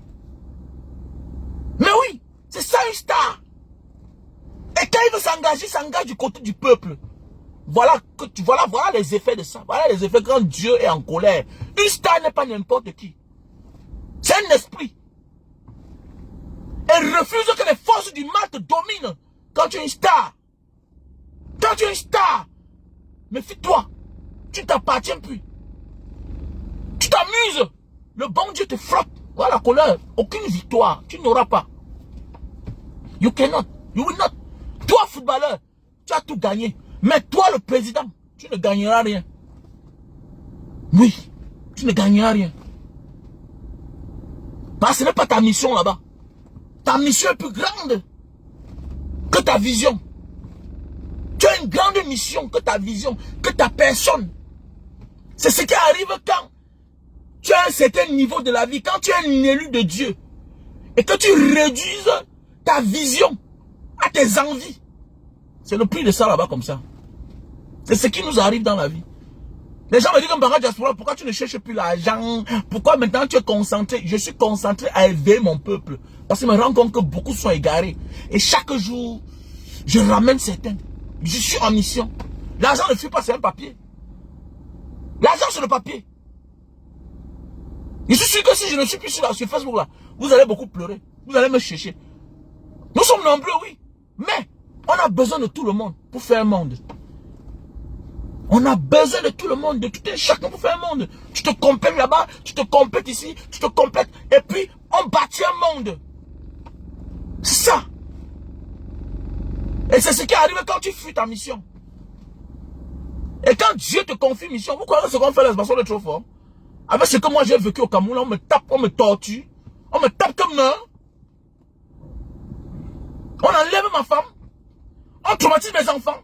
Mais oui, c'est ça une star. Et quand il veut s'engager, il s'engage du côté du peuple. Voilà les effets de ça. Voilà les effets quand Dieu est en colère. Une star n'est pas n'importe qui. C'est un esprit. Elle refuse que les forces du mal te dominent. Quand tu es une star. Quand tu es une star. Méfie-toi. Tu ne t'appartiens plus. Tu t'amuses. Le bon Dieu te frappe. Voilà la colère. Aucune victoire. Tu n'auras pas. You cannot. You will not. Toi, footballeur, tu as tout gagné. Mais toi, le président, tu ne gagneras rien. Oui. Tu ne gagneras rien. Parce que ce n'est pas ta mission là-bas. Ta mission est plus grande que ta vision. Tu as une grande mission que ta vision, que ta personne. C'est ce qui arrive quand tu as un certain niveau de la vie, quand tu es un élu de Dieu et que tu réduises ta vision à tes envies. C'est le prix de ça là-bas comme ça. C'est ce qui nous arrive dans la vie. Les gens me disent comme Bara Diaspora, pourquoi tu ne cherches plus l'argent? Pourquoi maintenant tu es concentré? Je suis concentré à élever mon peuple. Parce que je me rends compte que beaucoup sont égarés. Et chaque jour, je ramène certains. Je suis en mission. L'argent ne fuit pas, c'est un papier. L'argent c'est le papier. Je suis sûr que si je ne suis plus sur Facebook là, vous allez beaucoup pleurer. Vous allez me chercher. Nous sommes nombreux, oui. Mais on a besoin de tout le monde pour faire un monde. On a besoin de tout le monde, de tout un chacun pour faire un monde. Tu te complètes là-bas, tu te complètes ici, tu te complètes. Et puis, on bâtit un monde. C'est ça. Et c'est ce qui arrive quand tu fuis ta mission. Et quand Dieu te confie mission, vous croyez ce qu'on fait les personnes de trop fort? Avec ce que moi j'ai vécu au Cameroun, on me tape, on me torture. On me tape comme ça. On enlève ma femme. On traumatise mes enfants.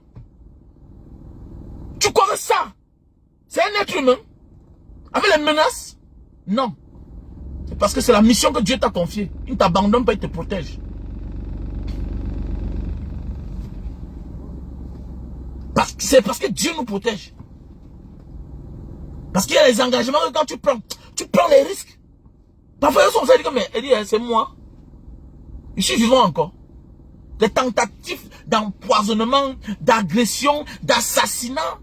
Tu crois que ça, c'est un être humain? Avec les menaces? Non. C'est parce que c'est la mission que Dieu t'a confiée. Il ne t'abandonne pas, il te protège. C'est parce que Dieu nous protège. Parce qu'il y a les engagements que quand tu prends les risques. Parfois, ils sont dit que, mais elle dit, c'est moi. Je suis vivant encore. Des tentatives d'empoisonnement, d'agression, d'assassinat.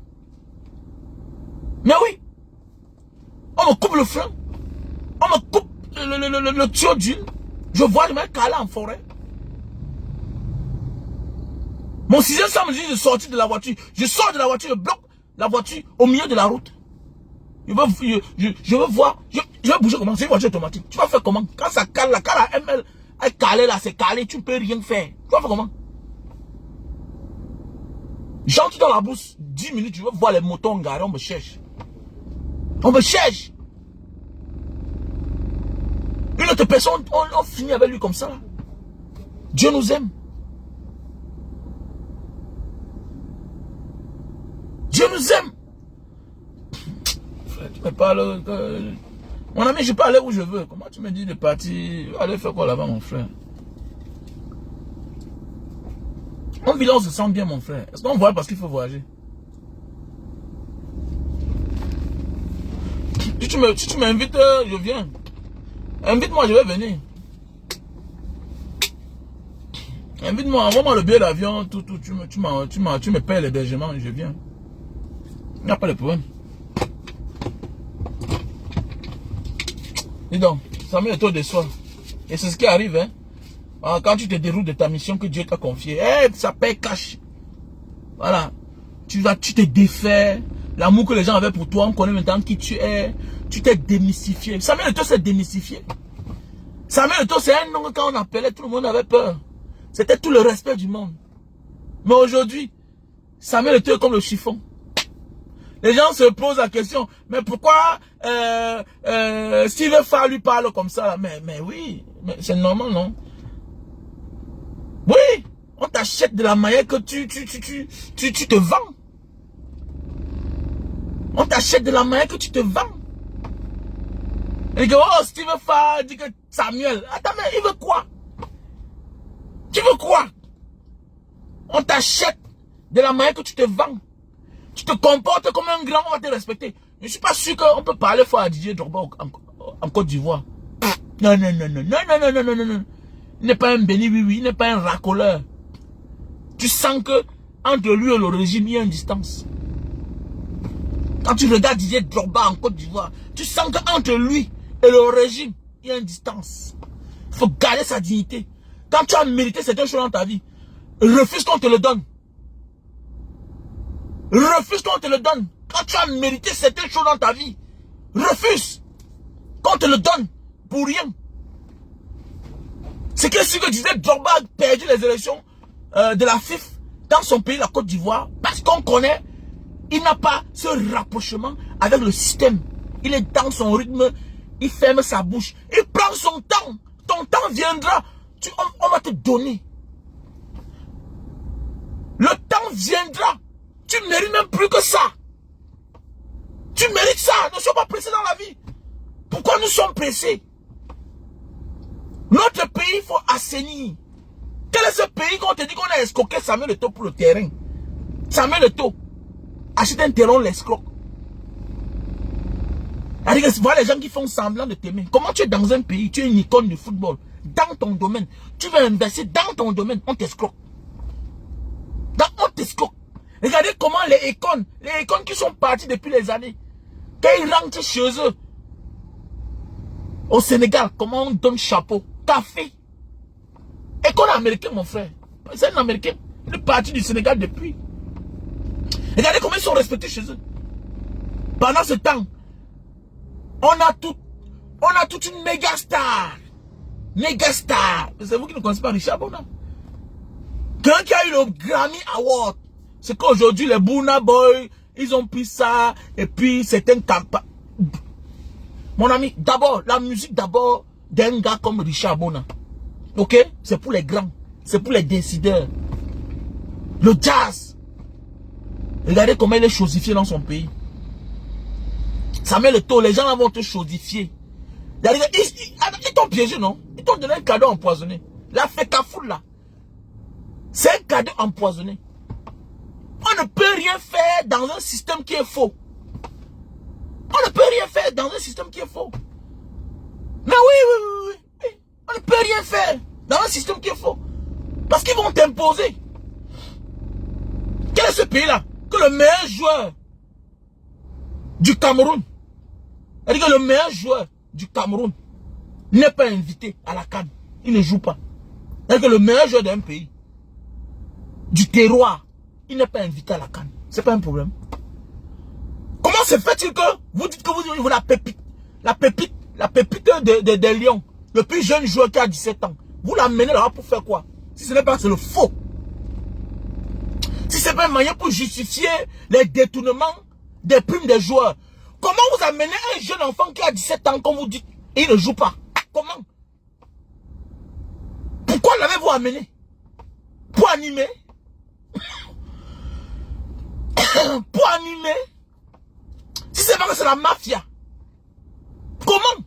Mais oui. On me coupe le frein. On me coupe le tuyau d'huile. Je vois, je me caler en forêt. Mon sixième sens me dit de sortir de la voiture. Je sors de la voiture, je bloque la voiture au milieu de la route. Je veux voir, je vais bouger comment? C'est une voiture automatique. Tu vas faire comment? Quand ça cale là, quand la ML est calée là, c'est calé, tu ne peux rien faire. Tu vas faire comment? J'entre dans la bourse, 10 minutes, je veux voir les motos garés, on me cherche. On me cherche. Une autre personne, on finit avec lui comme ça. Dieu nous aime. Dieu nous aime. Frère, tu me parles. Mon ami, je peux aller où je veux. Comment tu me dis de partir? Aller faire quoi là-bas, mon frère? Mon village se sent bien, mon frère. Est-ce qu'on voit parce qu'il faut voyager? Si tu m'invites, je viens. Invite-moi, je vais venir. Invite-moi, envoie-moi le billet d'avion, tout, tu me payes l'hébergement, je viens. Il n'y a pas de problème. Dis donc, ça met le taux de soi. Et c'est ce qui arrive, hein. Quand tu te déroules de ta mission que Dieu t'a confiée, ça paye cash. Voilà. Tu te défais. L'amour que les gens avaient pour toi, on connaît maintenant qui tu es. Tu t'es démystifié. Samuel Eto'o s'est démystifié. Samuel Eto'o, c'est un nom que quand on appelait, tout le monde avait peur. C'était tout le respect du monde. Mais aujourd'hui, Samuel Eto'o est comme le chiffon. Les gens se posent la question, mais pourquoi Steve Fall lui parle comme ça? Mais oui, c'est normal, non? Oui, on t'achète de la manière que tu te vends. On t'achète de la manière que tu te vends. Et que, oh, Steve Fall dit que Samuel, attends, mais il veut quoi? Tu veux quoi? On t'achète de la manière que tu te vends. Tu te comportes comme un grand, on va te respecter. Je ne suis pas sûr qu'on peut parler fort à Didier Drogba en Côte d'Ivoire. Non. Il n'est pas un béni, oui, il n'est pas un racoleur. Tu sens que entre lui et le régime, il y a une distance. Quand tu regardes Didier Drogba en Côte d'Ivoire, tu sens qu'entre lui et le régime, il y a une distance. Il faut garder sa dignité. Quand tu as mérité certaines choses dans ta vie, refuse qu'on te le donne. Refuse qu'on te le donne. Quand tu as mérité certaines choses dans ta vie, refuse qu'on te le donne pour rien. C'est que si que disait Drogba a perdu les élections de la FIF dans son pays, la Côte d'Ivoire, parce qu'on connaît, il n'a pas ce rapprochement avec le système. Il est dans son rythme, il ferme sa bouche, il prend son temps. Ton temps viendra, on va te donner. Le temps viendra. Tu ne mérites même plus que ça. Tu mérites ça. Ne sois pas pressé dans la vie. Pourquoi nous sommes pressés? Notre pays, il faut assainir. Quel est ce pays qu'on te dit qu'on a escroqué Samuel Eto'o pour le terrain? Samuel Eto'o achète un terrain, l'escroc. Voilà les gens qui font semblant de t'aimer. Comment tu es dans un pays, tu es une icône du football, dans ton domaine, tu veux investir dans ton domaine, on t'escroque. On t'escroque. Regardez comment les icônes qui sont partis depuis les années, quand ils rentrent chez eux, au Sénégal, comment on donne chapeau, café. École américaine, mon frère. C'est un Américain. Il est parti du Sénégal depuis. Regardez comment ils sont respectés chez eux. Pendant ce temps, on a toute une méga star. Méga star. C'est vous qui ne connaissez pas Richard Bona. Quelqu'un qui a eu le Grammy Award. C'est qu'aujourd'hui, les Burna Boy, ils ont pris ça. Et puis, c'est un campagne. Mon ami, d'abord, la musique d'abord d'un gars comme Richard Bona. Ok? C'est pour les grands. C'est pour les décideurs. Le jazz. Regardez comment il est chosifié dans son pays. Samuel Eto'o, les gens vont te chosifier. Ils t'ont piégé, non? Ils t'ont donné un cadeau empoisonné. La Fekafoul là. C'est un cadeau empoisonné. On ne peut rien faire dans un système qui est faux. On ne peut rien faire dans un système qui est faux. Mais oui. On ne peut rien faire dans un système qui est faux. Parce qu'ils vont t'imposer. Quel est ce pays-là? Que le meilleur joueur du Cameroun, c'est-à-dire que le meilleur joueur du Cameroun n'est pas invité à la CAN. Il ne joue pas. C'est-à-dire que le meilleur joueur d'un pays, du terroir, il n'est pas invité à la CAN. C'est pas un problème. Comment se fait-il que vous dites que vous avez la pépite des Lions, le plus jeune joueur qui a 17 ans, vous l'amenez là-bas pour faire quoi? Si ce n'est pas, c'est le faux. Si ce n'est pas un moyen pour justifier les détournements des primes des joueurs. Comment vous amenez un jeune enfant qui a 17 ans, comme vous dites, et il ne joue pas? Comment? Pourquoi l'avez-vous amené? Pour animer? Pour animer? Si c'est pas que c'est la mafia. Comment?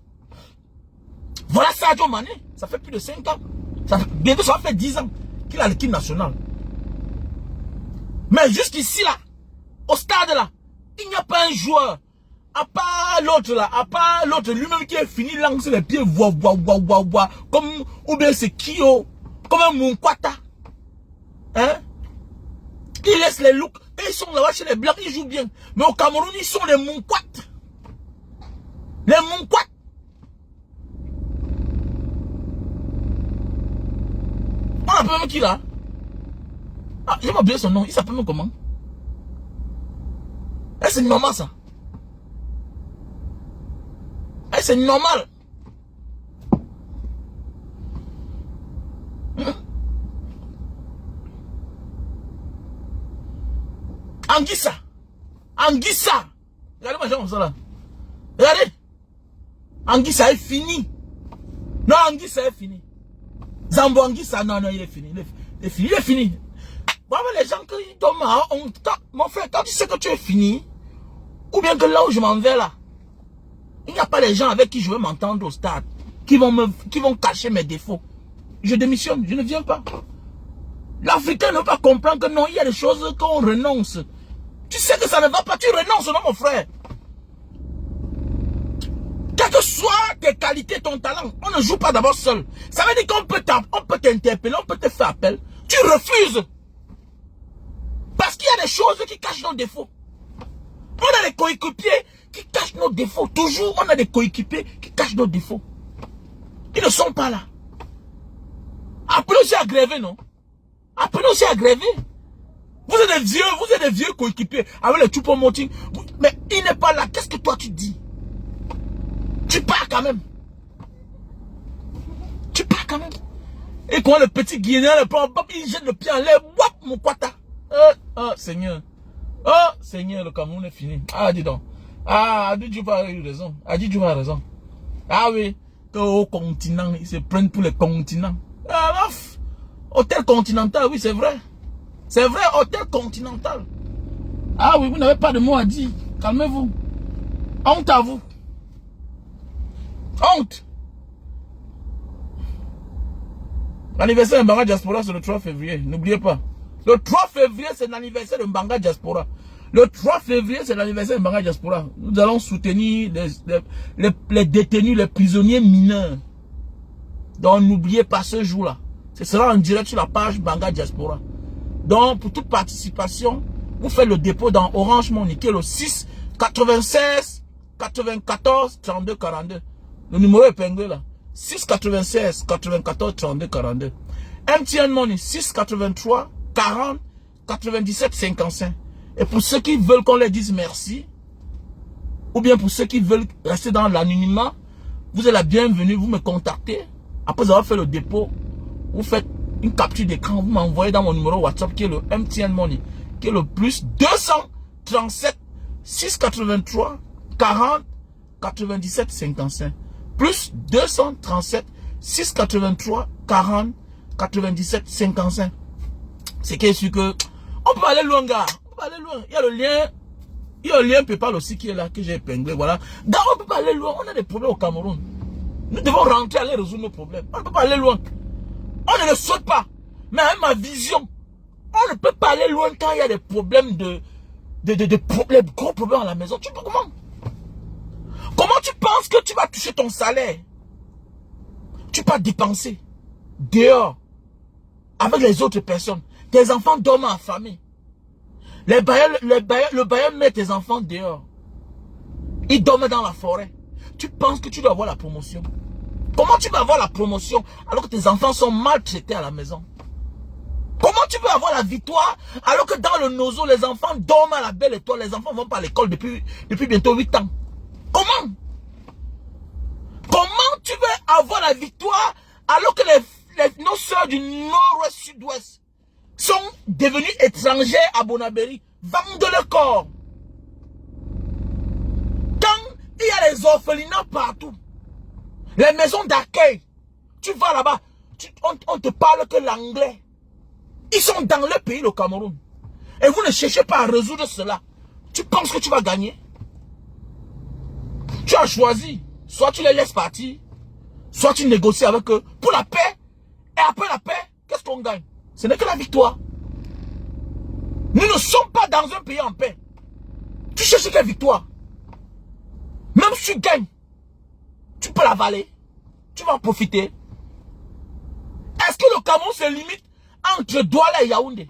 Voilà Sadio Mané. Ça fait plus de 5 ans. Bientôt ça fait 10 ans qu'il a l'équipe nationale. Mais jusqu'ici là, au stade là, il n'y a pas un joueur, à part l'autre là, à part l'autre lui-même qui est fini lancer les pieds, comme, ou bien c'est Kyo, comme un Munkwata. Hein? Ils laissent les looks. Et ils sont là-bas chez les Blancs, ils jouent bien. Mais au Cameroun, ils sont les Munkwat. Les Munkwat. On appelle même qui là? Ah, j'ai oublié son nom. Il s'appelle même comment? Eh, c'est normal ça. Eh, c'est normal. Anguissa. Anguissa. Regardez ma jambe comme ça là. Regardez. Anguissa est fini. Non, Anguissa est fini. Zambo Anguissa, non, il est fini. Il est fini. Bon, mais les gens qui tombent, mon frère, quand tu sais que tu es fini, ou bien que là où je m'en vais là, il n'y a pas les gens avec qui je veux m'entendre au stade, qui vont cacher mes défauts. Je démissionne, je ne viens pas. L'Africain ne peut pas comprendre que non, il y a des choses qu'on renonce. Tu sais que ça ne va pas, tu renonces, non mon frère. Quelles que soient tes qualités, ton talent, on ne joue pas d'abord seul. Ça veut dire qu'on peut t'interpeller, on peut te faire appel. Tu refuses. Parce qu'il y a des choses qui cachent nos défauts. On a des coéquipiers qui cachent nos défauts. Toujours, on a des coéquipiers qui cachent nos défauts. Ils ne sont pas là. Appelez aussi à gréver, non? Appelez aussi à gréver. Vous êtes des vieux coéquipiers avec le Choupo-Moting. Mais il n'est pas là. Qu'est-ce que toi tu dis? Tu pars quand même. Tu pars quand même. Et quand le petit Guinéen, il jette le pied en l'air. Mon quata. Oh Seigneur. Oh Seigneur, le Cameroun est fini. Ah, dis donc. Ah, Adi Djouba a eu raison. Adi Djouba a raison. Ah oui. Au continent, ils se prennent pour les continents. Ah, hôtel continental, oui, c'est vrai. C'est vrai, hôtel continental. Ah oui, vous n'avez pas de mots à dire. Calmez-vous. Honte à vous. Honte. L'anniversaire de Mbanga Diaspora, c'est le 3 février. N'oubliez pas. Le 3 février, c'est l'anniversaire de Mbanga Diaspora. Le 3 février, c'est l'anniversaire de Mbanga Diaspora. Nous allons soutenir les détenus, les prisonniers mineurs. Donc, n'oubliez pas ce jour-là. Ce sera en direct sur la page Mbanga Diaspora. Donc, pour toute participation, vous faites le dépôt dans Orange Money, qui est le 6 96 94 32 42. Le numéro épinglé là. 6 96 94 32 42. MTN Money 6 83 40 97 55. Et pour ceux qui veulent qu'on leur dise merci, ou bien pour ceux qui veulent rester dans l'anonymat, vous êtes la bienvenue, vous me contactez. Après avoir fait le dépôt, vous faites une capture d'écran, vous m'envoyez dans mon numéro WhatsApp qui est le MTN Money, qui est le plus 237 683 40 97 55. Plus 237 683 40 97 55. C'est qu'il est que on peut aller loin, gars. On peut aller loin. Il y a le lien PayPal aussi qui est là, que j'ai épinglé. Voilà. Donc on peut pas aller loin. On a des problèmes au Cameroun. Nous devons rentrer, aller résoudre nos problèmes. On ne peut pas aller loin. On ne le saute pas. Mais avec ma vision, on ne peut pas aller loin quand il y a des problèmes gros problèmes à la maison. Tu peux comment? Comment tu penses que tu vas toucher ton salaire? pas dépenser dehors avec les autres personnes. Tes enfants dorment affamés. Le bailleur met tes enfants dehors. Ils dorment dans la forêt. Tu penses que tu dois avoir la promotion? Comment tu vas avoir la promotion alors que tes enfants sont maltraités à la maison? Comment tu peux avoir la victoire alors que dans le nozo, les enfants dorment à la belle étoile, les enfants ne vont pas à l'école depuis bientôt 8 ans? Comment? Comment tu veux avoir la victoire alors que nos soeurs du nord-ouest, sud-ouest sont devenues étrangères à Bonabéry, vendent le corps? Quand il y a les orphelinats partout, les maisons d'accueil, tu vas là-bas, on te parle que l'anglais. Ils sont dans le pays, le Cameroun. Et vous ne cherchez pas à résoudre cela. Tu penses que tu vas gagner? Tu as choisi. Soit tu les laisses partir, soit tu négocies avec eux pour la paix. Et après la paix, qu'est-ce qu'on gagne? Ce n'est que la victoire. Nous ne sommes pas dans un pays en paix. Tu cherches quelle victoire? Même si tu gagnes, tu peux l'avaler. Tu vas en profiter. Est-ce que le Cameroun se limite entre Douala et Yaoundé?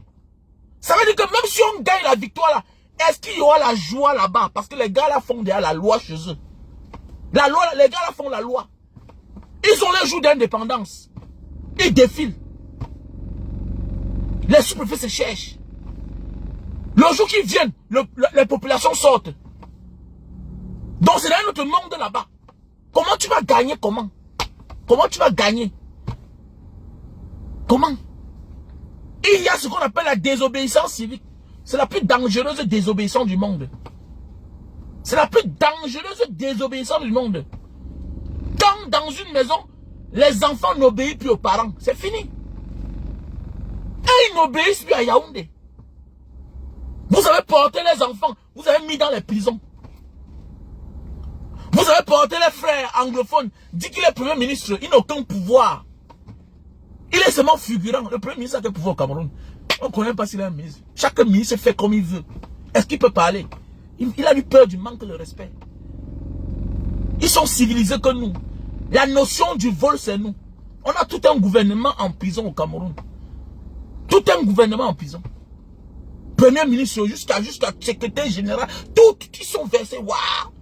Ça veut dire que même si on gagne la victoire là, est-ce qu'il y aura la joie là-bas? Parce que les gars là font déjà la loi chez eux. La loi, les gars là font la loi. Ils ont les jours d'indépendance. Ils défilent. Les sous-préfets se cherchent. Le jour qu'ils viennent, les populations sortent. Donc c'est un autre monde là-bas. Comment tu vas gagner? Comment? Comment tu vas gagner? Comment? Il y a ce qu'on appelle la désobéissance civique. C'est la plus dangereuse désobéissance du monde. C'est la plus dangereuse désobéissance du monde. Quand dans une maison, les enfants n'obéissent plus aux parents, c'est fini. Et ils n'obéissent plus à Yaoundé. Vous avez porté les enfants, vous avez mis dans les prisons. Vous avez porté les frères anglophones, dit qu'il est premier ministre, il n'a aucun pouvoir. Il est seulement figurant. Le premier ministre a quel pouvoir au Cameroun? On ne connaît pas s'il est un ministre. Chaque ministre fait comme il veut. Est-ce qu'il peut parler? Il a eu peur du manque de respect. Ils sont civilisés que nous. La notion du vol, c'est nous. On a tout un gouvernement en prison au Cameroun. Tout un gouvernement en prison. Premier ministre jusqu'à secrétaire général. Tout, ils sont versés. Waouh!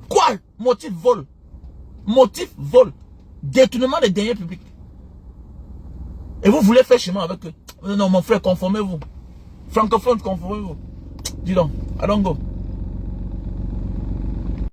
Quoi? Motif vol. Motif vol. Détournement des deniers publics. Et vous voulez faire chemin avec eux? Non, mon frère, conformez-vous. Francophone, conformez-vous. Dis donc, I don't go.